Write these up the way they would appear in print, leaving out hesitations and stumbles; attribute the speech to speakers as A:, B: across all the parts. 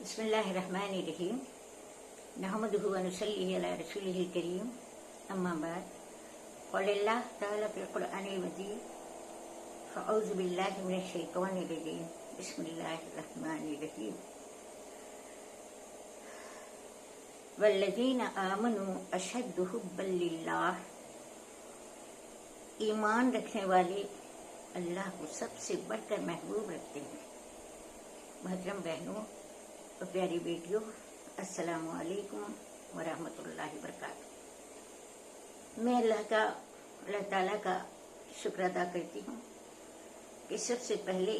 A: بسم اللہ الرحمن الرحیم نحمدہ ونصلی علی رسولہ الکریم اما بعد قال اللہ تعالی فی القرآن المجید فاعوذ باللہ من الشیطان الرجیم بسم اللہ الرحمن الرحیم والذین آمنوا اشد حبا للہ، ایمان رکھنے والے اللہ کو سب سے بڑھ کر محبوب رکھتے ہیں۔ محترم بہنوں اور پیاری بیٹیوں، السلام علیکم ورحمۃ اللہ وبرکاتہ۔ میں اللہ تعالیٰ کا شکر ادا کرتی ہوں کہ سب سے پہلے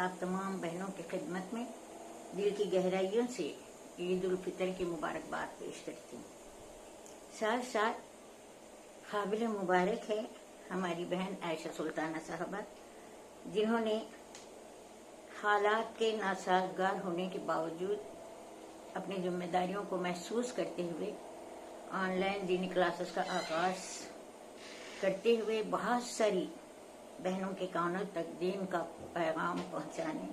A: آپ تمام بہنوں کی خدمت میں دل کی گہرائیوں سے عید الفطر کی مبارکباد پیش کرتی ہوں۔ ساتھ ساتھ قابل مبارک ہے ہماری بہن عائشہ سلطانہ صاحبہ، جنہوں نے حالات کے ناسازگار ہونے کے باوجود اپنی ذمہ داریوں کو محسوس کرتے ہوئے آن لائن دینی کلاسز کا آغاز کرتے ہوئے بہت ساری بہنوں کے کانوں تک دین کا پیغام پہنچانے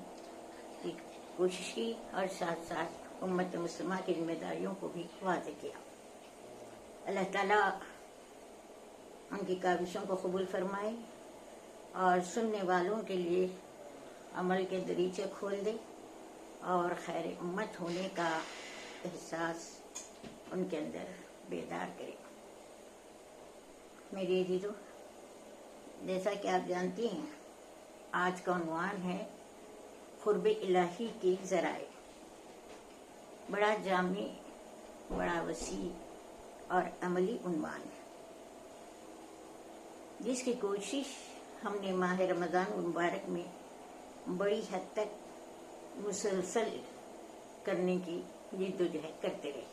A: کی کوشش کی اور ساتھ ساتھ امت مسلمہ کی ذمہ داریوں کو بھی واضح کیا۔ اللہ تعالیٰ ان کی کاوشوں کو قبول فرمائے اور سننے والوں کے لیے عمل کے دریچے کھول دے اور خیر امت ہونے کا احساس ان کے اندر بیدار کرے۔ میری عزیزوں، جیسا کہ آپ جانتی ہیں، آج کا عنوان ہے قرب الہی کے ذرائع۔ بڑا جامع، بڑا وسیع اور عملی عنوان ہے، جس کی کوشش ہم نے ماہ رمضان المبارک میں بڑی حد تک مسلسل کرنے کی جدوجہد کرتے رہے۔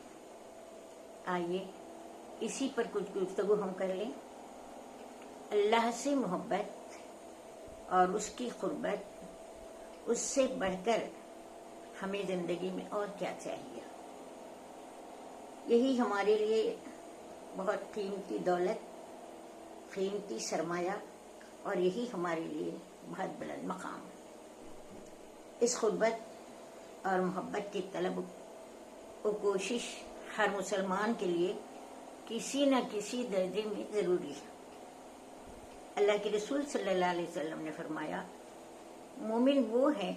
A: آئیے اسی پر کچھ گفتگو ہم کر لیں۔ اللہ سے محبت اور اس کی قربت، اس سے بڑھ کر ہمیں زندگی میں اور کیا چاہیے؟ یہی ہمارے لیے بہت قیمتی دولت، قیمتی سرمایہ، اور یہی ہمارے لیے بہت بلند مقام ہے۔ اس قربت اور محبت کی طلب و کوشش ہر مسلمان کے لیے کسی نہ کسی درجے میں ضروری ہے۔ اللہ کے رسول صلی اللہ علیہ وسلم نے فرمایا، مومن وہ ہیں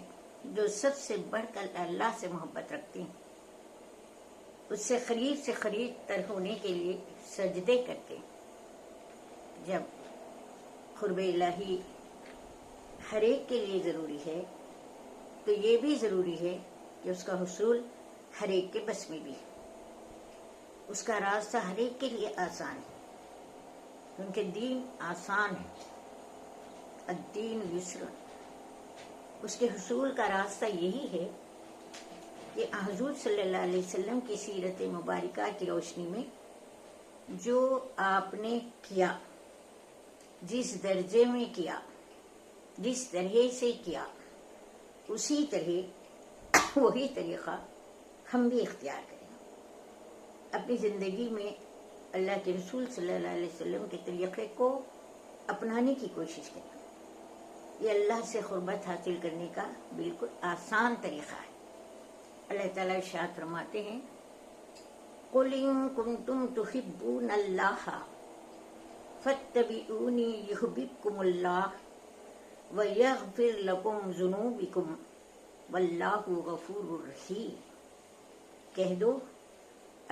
A: جو سب سے بڑھ کر اللہ سے محبت رکھتے ہیں، اس سے قریب تر ہونے کے لیے سجدے کرتے ہیں۔ جب قرب الہی ہر ایک کے لیے ضروری ہے تو یہ بھی ضروری ہے کہ اس کا حصول ہر ایک کے بس میں بھی ہے، اس کا راستہ ہر ایک کے لیے آسان ہے، کیونکہ دین آسان ہے، الدین یسر۔ اس کے حصول کا راستہ یہی ہے کہ حضور صلی اللہ علیہ وسلم کی سیرت مبارکہ کی روشنی میں جو آپ نے کیا، جس درجے میں کیا، جس طرح سے کیا، اسی طرح وہی طریقہ ہم بھی اختیار کریں، اپنی زندگی میں اللہ کے رسول صلی اللہ علیہ وسلم کے طریقے کو اپنانے کی کوشش کریں۔ یہ اللہ سے قربت حاصل کرنے کا بالکل آسان طریقہ ہے۔ اللہ تعالیٰ ارشاد فرماتے ہیں، قُلْ إِن كُنتُمْ تُحِبُّونَ اللَّهَ فَاتَّبِعُونِي يُحْبِبْكُمُ اللَّهُ وَيَغْفِرْ لَكُمْ ذُنُوبِكُمْ وَاللَّهُ غَفُورٌ رَحِيمٌ۔ کہہ دو،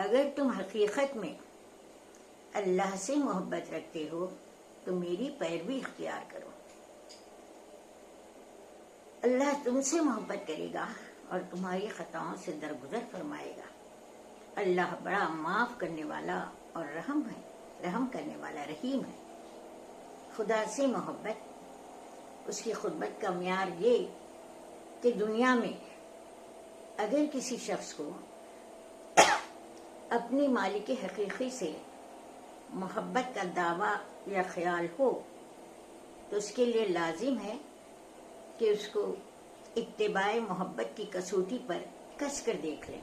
A: اگر تم حقیقت میں اللہ سے محبت رکھتے ہو تو میری پیروی اختیار کرو، اللہ تم سے محبت کرے گا اور تمہاری خطاؤں سے درگزر فرمائے گا۔ اللہ بڑا معاف کرنے والا اور رحم کرنے والا رحیم ہے۔ خدا سے محبت، اس کی قربت کا معیار یہ کہ دنیا میں اگر کسی شخص کو اپنی مالک حقیقی سے محبت کا دعویٰ یا خیال ہو تو اس کے لیے لازم ہے کہ اس کو اتباع محبت کی کسوٹی پر کس کر دیکھ لیں،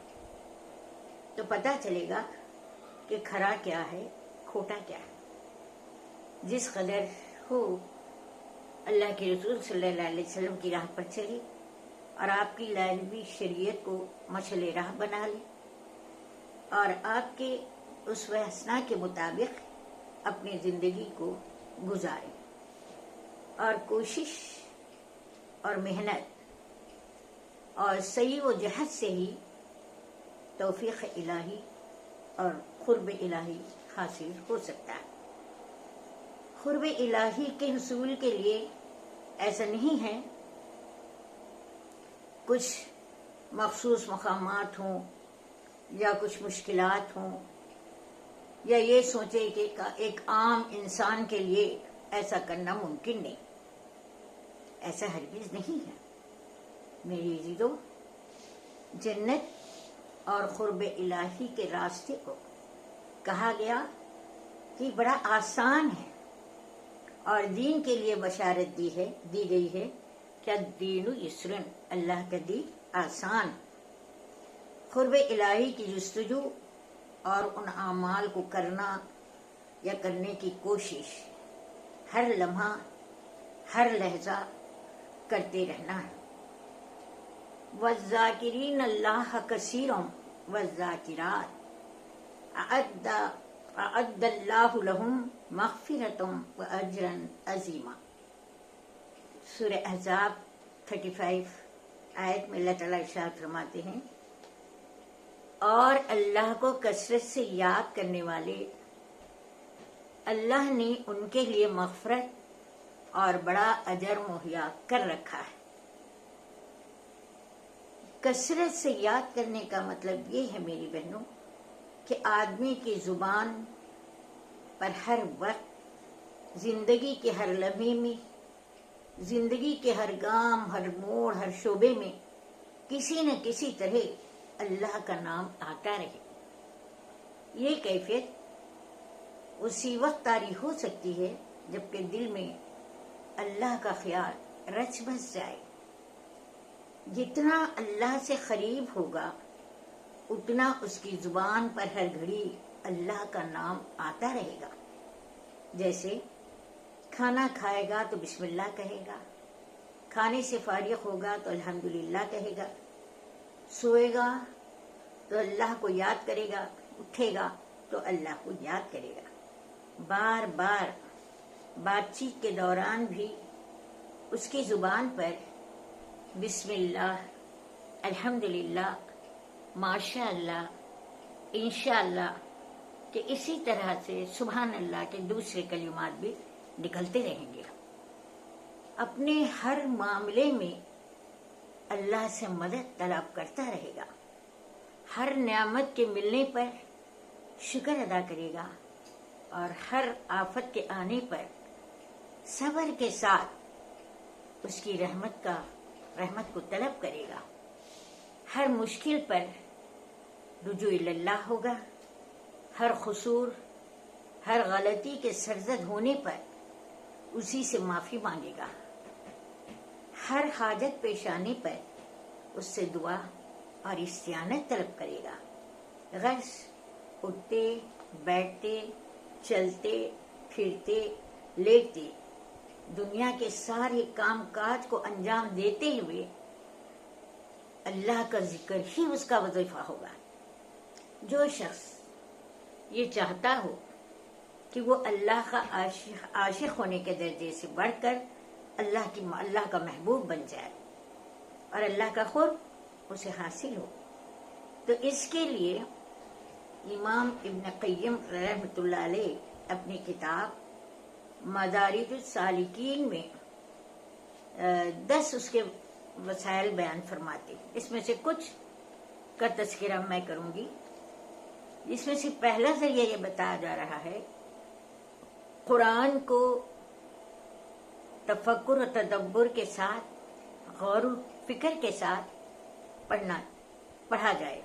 A: تو پتہ چلے گا کہ کھرا کیا ہے، کھوٹا کیا ہے۔ جس قدر ہو اللہ کے رسول صلی اللہ علیہ وسلم کی راہ پر چلے، اور آپ کی لاہوی شریعت کو مشعل راہ بنا لے اور آپ کے اسوہ حسنہ کے مطابق اپنی زندگی کو گزارے اور کوشش اور محنت اور سعی و جہد سے ہی توفیق الہی اور قرب الہی حاصل ہو سکتا ہے۔ قرب الہی کے حصول کے لیے ایسا نہیں ہے کچھ مخصوص مقامات ہوں یا کچھ مشکلات ہوں یا یہ سوچے کہ ایک عام انسان کے لیے ایسا کرنا ممکن نہیں، ایسا ہرگز نہیں ہے۔ میری عزیزو، جنت اور قرب الہی کے راستے کو کہا گیا کہ بڑا آسان ہے، اور دین کے لیے بشارت دی گئی ہے کہ دین یسرن، اللہ کا دین آسان۔ قرب الہی کی جستجو اور ان اعمال کو کرنا یا کرنے کی کوشش ہر لمحہ ہر لحظہ کرتے رہنا ہے۔ وَالذَّاكِرِينَ اللَّهَ كَثِيرًا وَالذَّاكِرَاتِ أَعَدَّ اللَّهُ لَهُمْ مَغْفِرَةً وَأَجْرًا عَظِيمًا۔ سورہ احزاب 35 آیت میں اللہ تعالیٰ ارشاد فرماتے ہیں، اور اللہ کو کثرت سے یاد کرنے والے اللہ نے ان کے لیے مغفرت اور بڑا اجر مہیا کر رکھا ہے۔ کثرت سے یاد کرنے کا مطلب یہ ہے میری بہنوں کہ آدمی کی زبان پر ہر وقت، زندگی کے ہر لمحے میں، زندگی کے ہر گام، ہر موڑ، ہر شعبے میں کسی نہ کسی طرح اللہ کا نام آتا رہے۔ یہ کیفیت اسی وقت طاری ہو سکتی ہے جبکہ دل میں اللہ کا خیال رچ بس جائے۔ جتنا اللہ سے قریب ہوگا اتنا اس کی زبان پر ہر گھڑی اللہ کا نام آتا رہے گا۔ جیسے کھانا کھائے گا تو بسم اللہ کہے گا، کھانے سے فارغ ہوگا تو الحمدللہ کہے گا، سوئے گا تو اللہ کو یاد کرے گا، اٹھے گا تو اللہ کو یاد کرے گا۔ بار بار بات چیت کے دوران بھی اس کی زبان پر بسم اللہ، الحمدللہ، ماشاء اللہ، انشاءاللہ کہ اسی طرح سے سبحان اللہ کے دوسرے کلمات بھی نکلتے رہیں گے۔ اپنے ہر معاملے میں اللہ سے مدد طلب کرتا رہے گا، ہر نعمت کے ملنے پر شکر ادا کرے گا اور ہر آفت کے آنے پر صبر کے ساتھ اس کی رحمت کو طلب کرے گا۔ ہر مشکل پر رجوع اللہ ہوگا، ہر قصور، ہر غلطی کے سرزد ہونے پر اسی سے معافی مانگے گا، ہر حاجت پیش آنے پر اس سے دعا اور استعانت طلب کرے گا۔ غرض اٹھتے، بیٹھتے، چلتے، پھرتے، لیٹتے، دنیا کے سارے کام کاج کو انجام دیتے ہوئے اللہ کا ذکر ہی اس کا وظیفہ ہوگا۔ جو شخص یہ چاہتا ہو کہ وہ اللہ کا عاشق ہونے کے درجے سے بڑھ کر اللہ کا محبوب بن جائے اور اللہ کا قرب اسے حاصل ہو، تو اس کے لیے امام ابن قیم رحمۃ اللہ علیہ اپنی کتاب مدارج السالکین میں 10 اس کے وسائل بیان فرماتے ہیں۔ اس میں سے کچھ کا تذکرہ میں کروں گی۔ اس میں سے پہلا ذریعہ یہ بتایا جا رہا ہے، قرآن کو تفکر و تدبر کے ساتھ، غور و فکر کے ساتھ پڑھا جائے،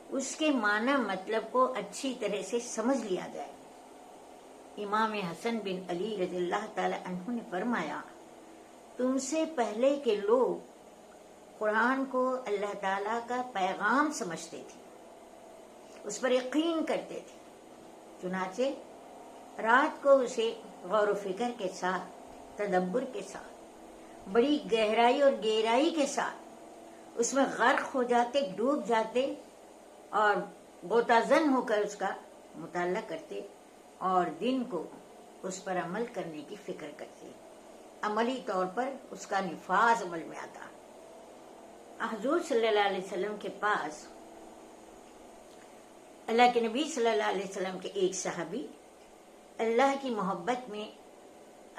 A: اس کے معنی مطلب کو اچھی طرح سے سمجھ لیا جائے۔ امام حسن بن علی رضی اللہ تعالی عنہ نے فرمایا، تم سے پہلے کے لوگ قرآن کو اللہ تعالیٰ کا پیغام سمجھتے تھے، اس پر یقین کرتے تھے، چنانچہ رات کو اسے غور و فکر کے ساتھ، تدبر کے ساتھ بڑی گہرائی اور گہرائی کے ساتھ اس میں غرق ہو جاتے، ڈوب جاتے اور غوطہ زن ہو کر اس کا مطالعہ کرتے اور دن کو اس پر عمل کرنے کی فکر کرتے، عملی طور پر اس کا نفاذ عمل میں آتا۔ حضور صلی اللہ علیہ وسلم کے پاس اللہ کے نبی صلی اللہ علیہ وسلم کے ایک صحابی اللہ کی محبت میں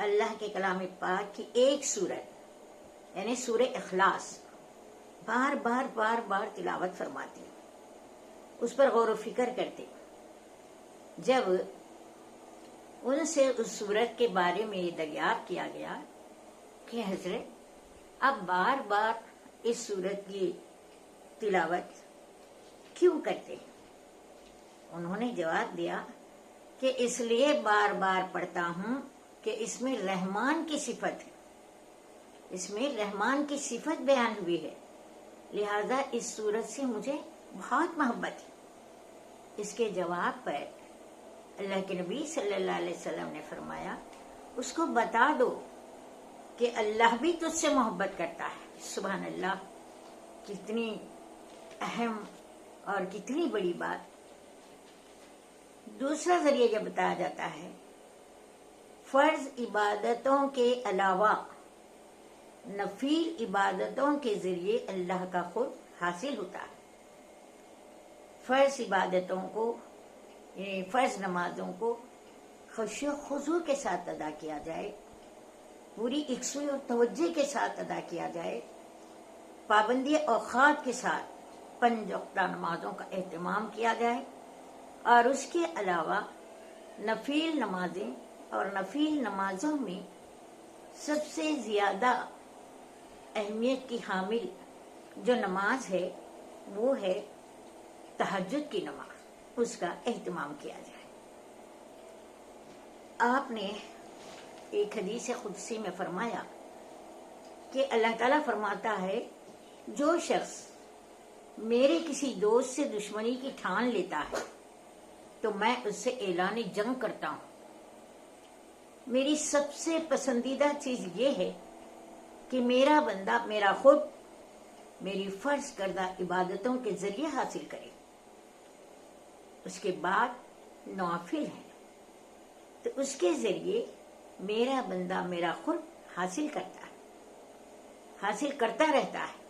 A: اللہ کے کلام پاک کی ایک سورت یعنی سورہ اخلاص بار بار بار بار تلاوت فرماتے، اس پر غور و فکر کرتے۔ جب ان سے اس سورت کے بارے میں یہ دریافت کیا گیا کہ حضرت آپ بار بار اس سورت کی تلاوت کیوں کرتے؟ انہوں نے جواب دیا کہ اس لیے بار بار پڑھتا ہوں کہ اس میں رحمان کی صفت ہے، اس میں رحمان کی صفت بیان ہوئی ہے، لہذا اس سورت سے مجھے بہت محبت ہے۔ اس کے جواب پر اللہ کے نبی صلی اللہ علیہ وسلم نے فرمایا اس کو بتا دو کہ اللہ بھی تجھ سے محبت کرتا ہے۔ سبحان اللہ، کتنی اہم اور کتنی بڑی بات۔ دوسرا ذریعہ یہ بتایا جاتا ہے فرض عبادتوں کے علاوہ نفل عبادتوں کے ذریعے اللہ کا خود حاصل ہوتا ہے۔ فرض عبادتوں کو یعنی فرض نمازوں کو خشوع و خضوع کے ساتھ ادا کیا جائے، پوری یکسوئی اور توجہ کے ساتھ ادا کیا جائے، پابندی اوقات کے ساتھ 5 وقتہ نمازوں کا اہتمام کیا جائے، اور اس کے علاوہ نفل نمازیں اور نفل نمازوں میں سب سے زیادہ اہمیت کی حامل جو نماز ہے وہ ہے تہجد کی نماز، اس کا اہتمام کیا جائے۔ آپ نے ایک حدیث قدسی میں فرمایا کہ اللہ تعالیٰ فرماتا ہے جو شخص میرے کسی دوست سے دشمنی کی ٹھان لیتا ہے تو میں اس سے اعلان جنگ کرتا ہوں۔ میری سب سے پسندیدہ چیز یہ ہے کہ میرا بندہ میرا خود میری فرض کردہ عبادتوں کے ذریعے حاصل کرے، اس کے بعد نوافل ہے تو اس کے ذریعے میرا بندہ میرا خود حاصل کرتا ہے، حاصل کرتا رہتا ہے،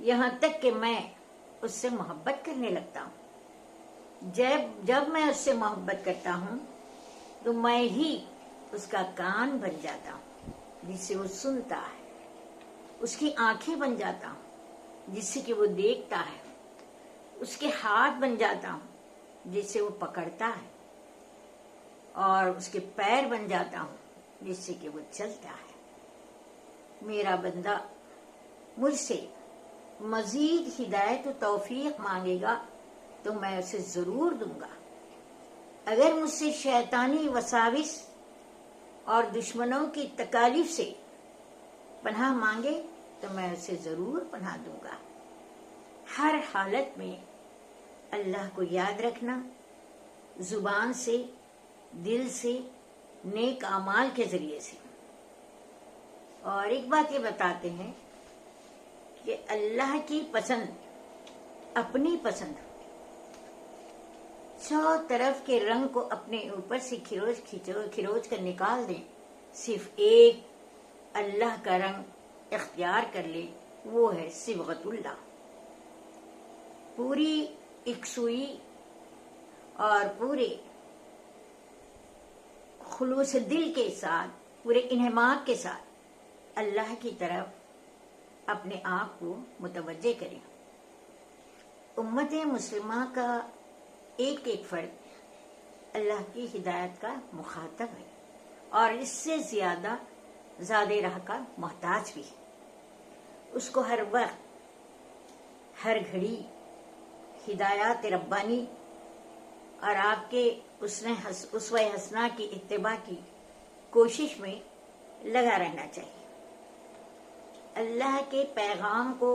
A: یہاں تک کہ میں اس سے محبت کرنے لگتا ہوں۔ جب میں اس سے محبت کرتا ہوں تو میں ہی اس کا کان بن جاتا ہوں جس سے وہ سنتا ہے، اس کی آنکھیں بن جاتا ہوں جس سے کہ وہ دیکھتا ہے، اس کے ہاتھ بن جاتا ہوں جس سے وہ پکڑتا ہے، اور اس کے پیر بن جاتا ہوں جس سے کہ وہ چلتا ہے۔ میرا بندہ مجھ سے مزید ہدایت و توفیق مانگے گا تو میں اسے ضرور دوں گا۔ اگر مجھ سے شیطانی وساوس اور دشمنوں کی تکالیف سے پناہ مانگے تو میں اسے ضرور پناہ دوں گا۔ ہر حالت میں اللہ کو یاد رکھنا، زبان سے، دل سے، نیک اعمال کے ذریعے سے۔ اور ایک بات یہ بتاتے ہیں کہ اللہ کی پسند اپنی پسند، 100 طرف کے رنگ کو اپنے اوپر سے کھروچ کر نکال دیں، صرف ایک اللہ کا رنگ اختیار کر لے، وہ ہے صبغت اللہ۔ پوری یکسوئی اور پورے خلوص دل کے ساتھ، پورے انہماک کے ساتھ اللہ کی طرف اپنے آپ کو متوجہ کریں۔ امت مسلمہ کا ایک ایک فرد اللہ کی ہدایت کا مخاطب ہے اور اس سے زیادہ زاد راہ کا محتاج بھی ہے۔ اس کو ہر وقت ہر گھڑی ہدایات ربانی اور آپ کے اسوہ حسنہ کی اتباع کی کوشش میں لگا رہنا چاہیے۔ اللہ کے پیغام کو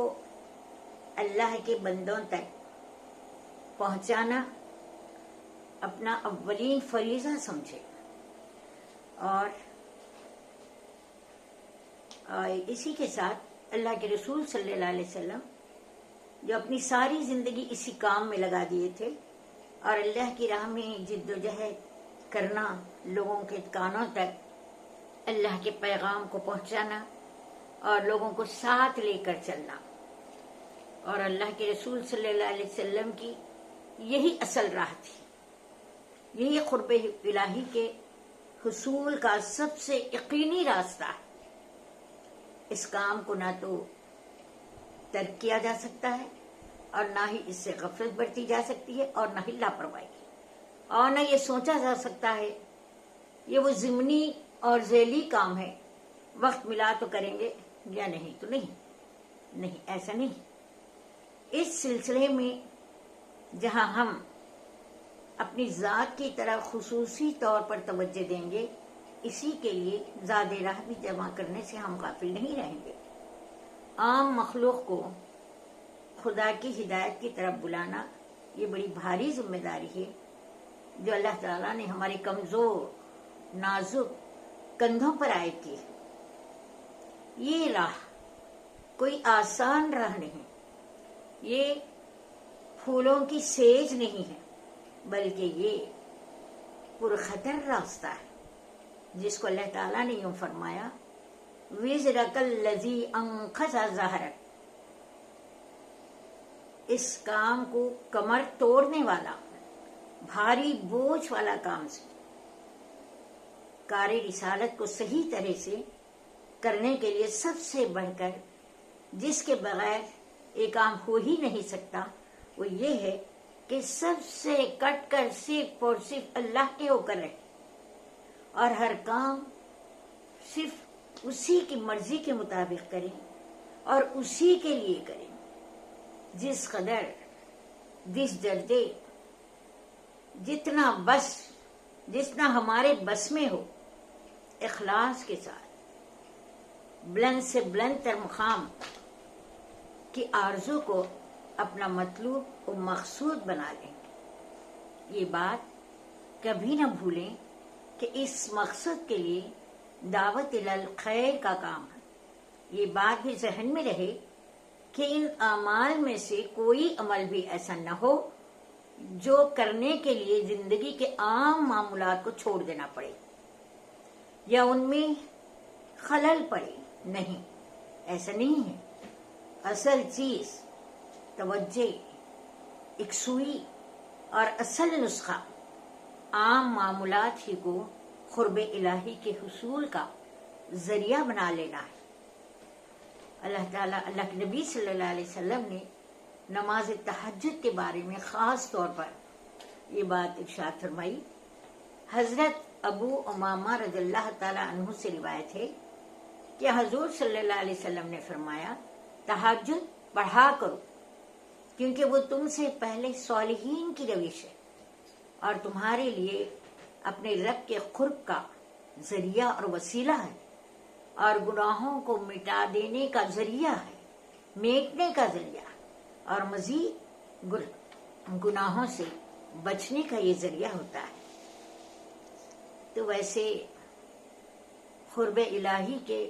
A: اللہ کے بندوں تک پہنچانا اپنا اولین فریضہ سمجھے، اور اور اسی کے ساتھ اللہ کے رسول صلی اللہ علیہ وسلم جو اپنی ساری زندگی اسی کام میں لگا دیے تھے اور اللہ کی راہ میں جد و جہد کرنا، لوگوں کے کانوں تک اللہ کے پیغام کو پہنچانا اور لوگوں کو ساتھ لے کر چلنا، اور اللہ کے رسول صلی اللہ علیہ وسلم کی یہی اصل راہ تھی، یہی قرب الہی کے حصول کا سب سے یقینی راستہ ہے۔ اس کام کو نہ تو ترک کیا جا سکتا ہے اور نہ ہی اس سے غفلت برتی جا سکتی ہے اور نہ ہی لاپرواہی، اور نہ یہ سوچا جا سکتا ہے یہ وہ ضمنی اور ذیلی کام ہے، وقت ملا تو کریں گے یا نہیں تو نہیں، ایسا نہیں۔ اس سلسلے میں جہاں ہم اپنی ذات کی طرف خصوصی طور پر توجہ دیں گے، اسی کے لیے زاد راہ بھی جمع کرنے سے ہم غافل نہیں رہیں گے۔ عام مخلوق کو خدا کی ہدایت کی طرف بلانا یہ بڑی بھاری ذمہ داری ہے جو اللہ تعالیٰ نے ہمارے کمزور نازک کندھوں پر عائد کی ہے۔ یہ راہ کوئی آسان راہ نہیں، یہ پھولوں کی سیج نہیں ہے، بلکہ یہ پرخطر راستہ ہے جس کو اللہ تعالیٰ نے یوں فرمایا وِزْرَكَ الَّذِي أَنْقَضَ ظَهْرَكَ، اس کام کو کمر توڑنے والا بھاری بوجھ والا کام سے، کار رسالت کو صحیح طرح سے کرنے کے لیے سب سے بڑھ کر جس کے بغیر یہ کام ہو ہی نہیں سکتا وہ یہ ہے کہ سب سے کٹ کر صرف اور صرف اللہ کے ہو کر رہے اور ہر کام صرف اسی کی مرضی کے مطابق کریں اور اسی کے لیے کریں، جس قدر جس درجے جتنا ہمارے بس میں ہو، اخلاص کے ساتھ بلند سے بلند تر مقام کی آرزو کو اپنا مطلوب و مقصود بنا لیں۔ یہ بات کبھی نہ بھولیں کہ اس مقصد کے لیے دعوت الخیر کا کام ہے۔ یہ بات بھی ذہن میں رہے کہ ان اعمال میں سے کوئی عمل بھی ایسا نہ ہو جو کرنے کے لیے زندگی کے عام معمولات کو چھوڑ دینا پڑے یا ان میں خلل پڑے، نہیں، ایسا نہیں ہے۔ اصل چیز توجہ، یکسوئی اور اصل نسخہ عام معمولات ہی کو قرب الہی کے حصول کا ذریعہ بنا لینا ہے۔ اللہ کے نبی صلی اللہ علیہ وسلم نے نماز تہجد کے بارے میں خاص طور پر یہ بات ارشاد فرمائی۔ حضرت ابو امامہ رضی اللہ تعالیٰ عنہ سے روایت ہے کہ حضور صلی اللہ علیہ وسلم نے فرمایا تہجد پڑھا کرو، کیونکہ وہ تم سے پہلے صالحین کی روش ہے اور تمہارے لیے اپنے رب کے قرب کا ذریعہ اور وسیلہ ہے، اور گناہوں کو مٹا دینے کا ذریعہ ہے، میٹنے کا ذریعہ، اور مزید گناہوں سے بچنے کا یہ ذریعہ ہوتا ہے۔ تو ویسے قرب الہی کے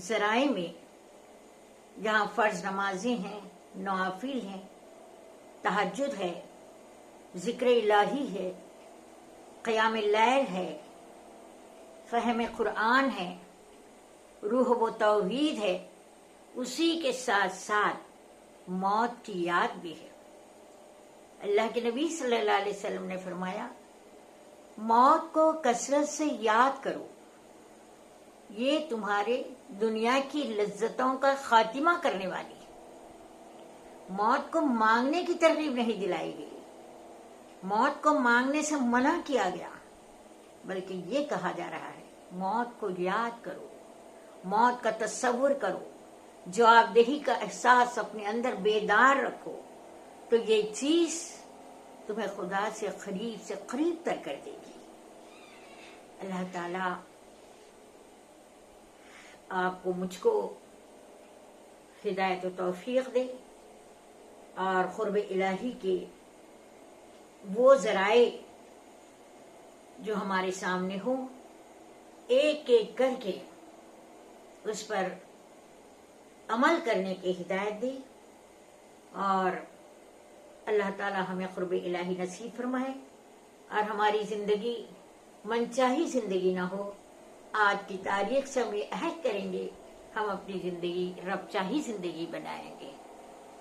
A: ذرائع میں جہاں فرض نمازیں ہیں، نوافل ہیں، تہجد ہے، ذکر الہی ہے، قیام اللیل ہے، فہم قرآن ہے، روح و توحید ہے، اسی کے ساتھ ساتھ موت کی یاد بھی ہے۔ اللہ کے نبی صلی اللہ علیہ وسلم نے فرمایا موت کو کثرت سے یاد کرو، یہ تمہارے دنیا کی لذتوں کا خاتمہ کرنے والی ہے۔ موت کو مانگنے کی ترغیب نہیں دلائی گئی، موت کو مانگنے سے منع کیا گیا، بلکہ یہ کہا جا رہا ہے موت کو یاد کرو، موت کا تصور کرو، جواب دہی کا احساس اپنے اندر بیدار رکھو، تو یہ چیز تمہیں خدا سے قریب تر کر دے گی۔ اللہ تعالیٰ آپ کو مجھ کو ہدایت و توفیق دے اور قرب الہی کے وہ ذرائع جو ہمارے سامنے ہوں ایک ایک کر کے اس پر عمل کرنے کی ہدایت دی، اور اللہ تعالی ہمیں قرب الہی نصیب فرمائے، اور ہماری زندگی منچاہی زندگی نہ ہو۔ آج کی تاریخ سے ہم یہ عہد کریں گے، ہم اپنی زندگی رب چاہی زندگی بنائیں گے۔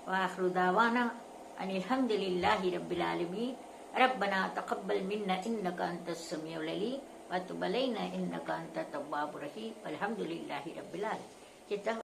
A: وآخر دعوانا ان الحمد للہ رب العالمین۔ ربنا تقبل منا انک انت السمیع العلیم وتب علینا انک انت التواب الرحیم، الحمد للہ رب العالمین۔